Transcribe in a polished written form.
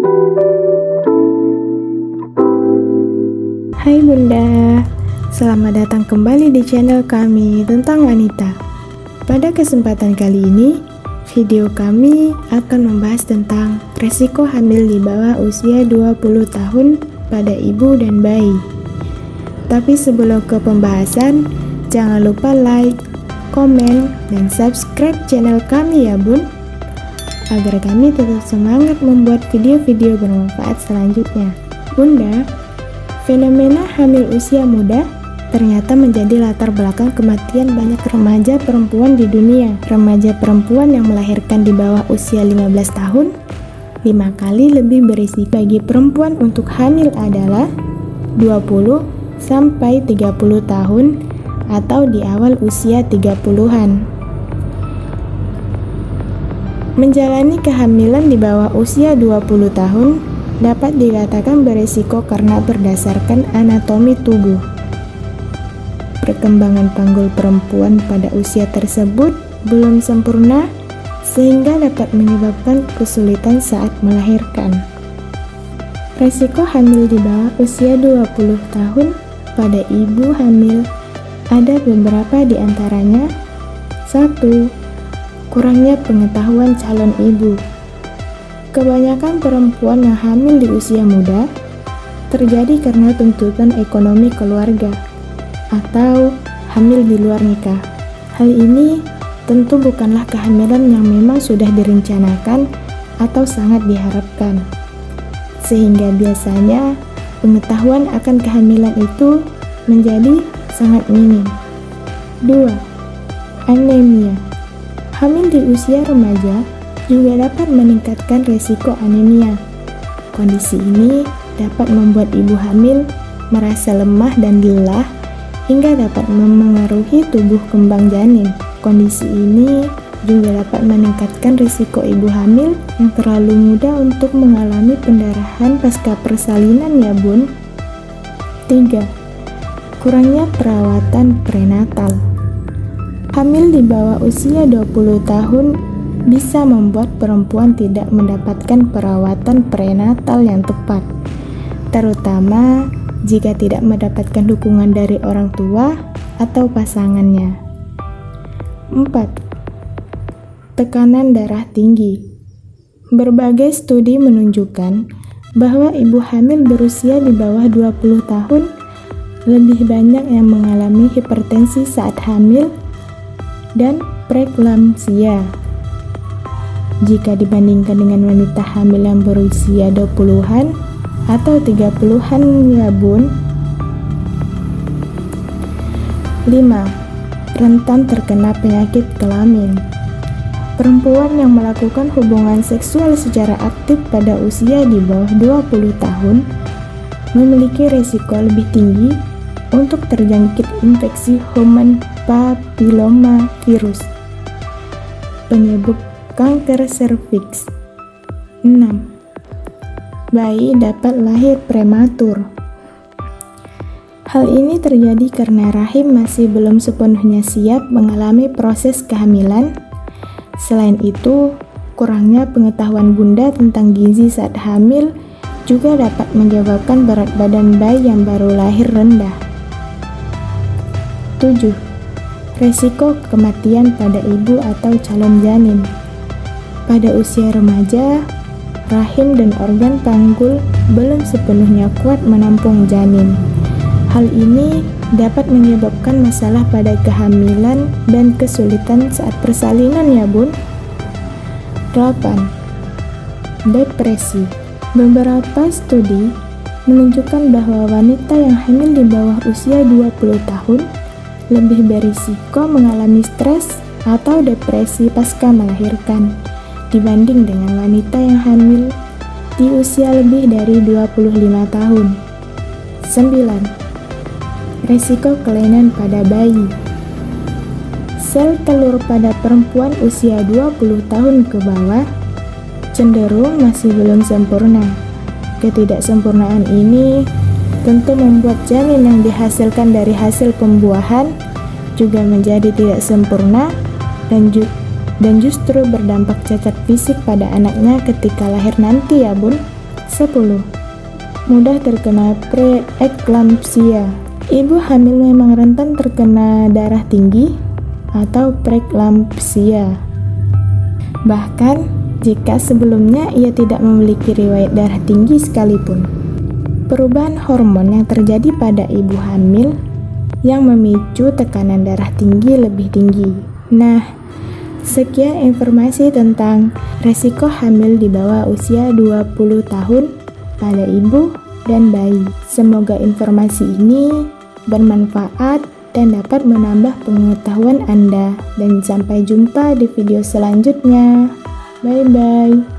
Hai Bunda, selamat datang kembali di channel kami tentang wanita. Pada kesempatan kali ini, video kami akan membahas tentang resiko hamil di bawah usia 20 tahun pada ibu dan bayi. Tapi sebelum ke pembahasan, jangan lupa like, komen, dan subscribe channel kami ya Bun, agar kami tetap semangat membuat video-video bermanfaat selanjutnya. Bunda, fenomena hamil usia muda ternyata menjadi latar belakang kematian banyak remaja perempuan di dunia. Remaja perempuan yang melahirkan di bawah usia 15 tahun 5 kali lebih berisiko bagi perempuan untuk hamil adalah 20 sampai 30 tahun atau di awal usia 30-an. Menjalani kehamilan di bawah usia 20 tahun dapat dikatakan berisiko karena berdasarkan anatomi tubuh. Perkembangan panggul perempuan pada usia tersebut belum sempurna sehingga dapat menyebabkan kesulitan saat melahirkan. Resiko hamil di bawah usia 20 tahun pada ibu hamil ada beberapa di antaranya. 1. Kurangnya pengetahuan calon ibu. Kebanyakan perempuan yang hamil di usia muda terjadi karena tuntutan ekonomi keluarga atau hamil di luar nikah. Hal ini tentu bukanlah kehamilan yang memang sudah direncanakan atau sangat diharapkan, sehingga biasanya pengetahuan akan kehamilan itu menjadi sangat minim. 2. Anemia. Hamil di usia remaja juga dapat meningkatkan resiko anemia. Kondisi ini dapat membuat ibu hamil merasa lemah dan lelah hingga dapat memengaruhi tubuh kembang janin. Kondisi ini juga dapat meningkatkan risiko ibu hamil yang terlalu muda untuk mengalami pendarahan pasca persalinan ya Bun. 3. Kurangnya perawatan prenatal. Hamil di bawah usia 20 tahun bisa membuat perempuan tidak mendapatkan perawatan prenatal yang tepat, terutama jika tidak mendapatkan dukungan dari orang tua atau pasangannya. 4. Tekanan darah tinggi. Berbagai studi menunjukkan bahwa ibu hamil berusia di bawah 20 tahun lebih banyak yang mengalami hipertensi saat hamil dan preeklamsia jika dibandingkan dengan wanita hamil yang berusia 20-an atau 30-an ya Bun. 5. Rentan terkena penyakit kelamin. Perempuan yang melakukan hubungan seksual secara aktif pada usia di bawah 20 tahun memiliki risiko lebih tinggi untuk terjangkit infeksi human papilloma virus, penyebab kanker serviks. 6. Bayi dapat lahir prematur. Hal ini terjadi karena rahim masih belum sepenuhnya siap mengalami proses kehamilan. Selain itu, kurangnya pengetahuan bunda tentang gizi saat hamil juga dapat menyebabkan berat badan bayi yang baru lahir rendah. 7. Resiko kematian pada ibu atau calon janin. Pada usia remaja, rahim dan organ panggul belum sepenuhnya kuat menampung janin. Hal ini dapat menyebabkan masalah pada kehamilan dan kesulitan saat persalinan ya Bun. 8. Depresi. Beberapa studi menunjukkan bahwa wanita yang hamil di bawah usia 20 tahun lebih berisiko mengalami stres atau depresi pasca melahirkan dibanding dengan wanita yang hamil di usia lebih dari 25 tahun. 9. Resiko kelainan pada bayi. Sel telur pada perempuan usia 20 tahun ke bawah cenderung masih belum sempurna. Ketidaksempurnaan ini tentu membuat janin yang dihasilkan dari hasil pembuahan juga menjadi tidak sempurna dan justru berdampak cacat fisik pada anaknya ketika lahir nanti ya Bun. 10. Mudah terkena preeklampsia. Ibu hamil memang rentan terkena darah tinggi atau preeklampsia. Bahkan jika sebelumnya ia tidak memiliki riwayat darah tinggi sekalipun. Perubahan hormon yang terjadi pada ibu hamil yang memicu tekanan darah tinggi lebih tinggi. Nah, sekian informasi tentang resiko hamil di bawah usia 20 tahun pada ibu dan bayi. Semoga informasi ini bermanfaat dan dapat menambah pengetahuan Anda. Dan sampai jumpa di video selanjutnya. Bye-bye.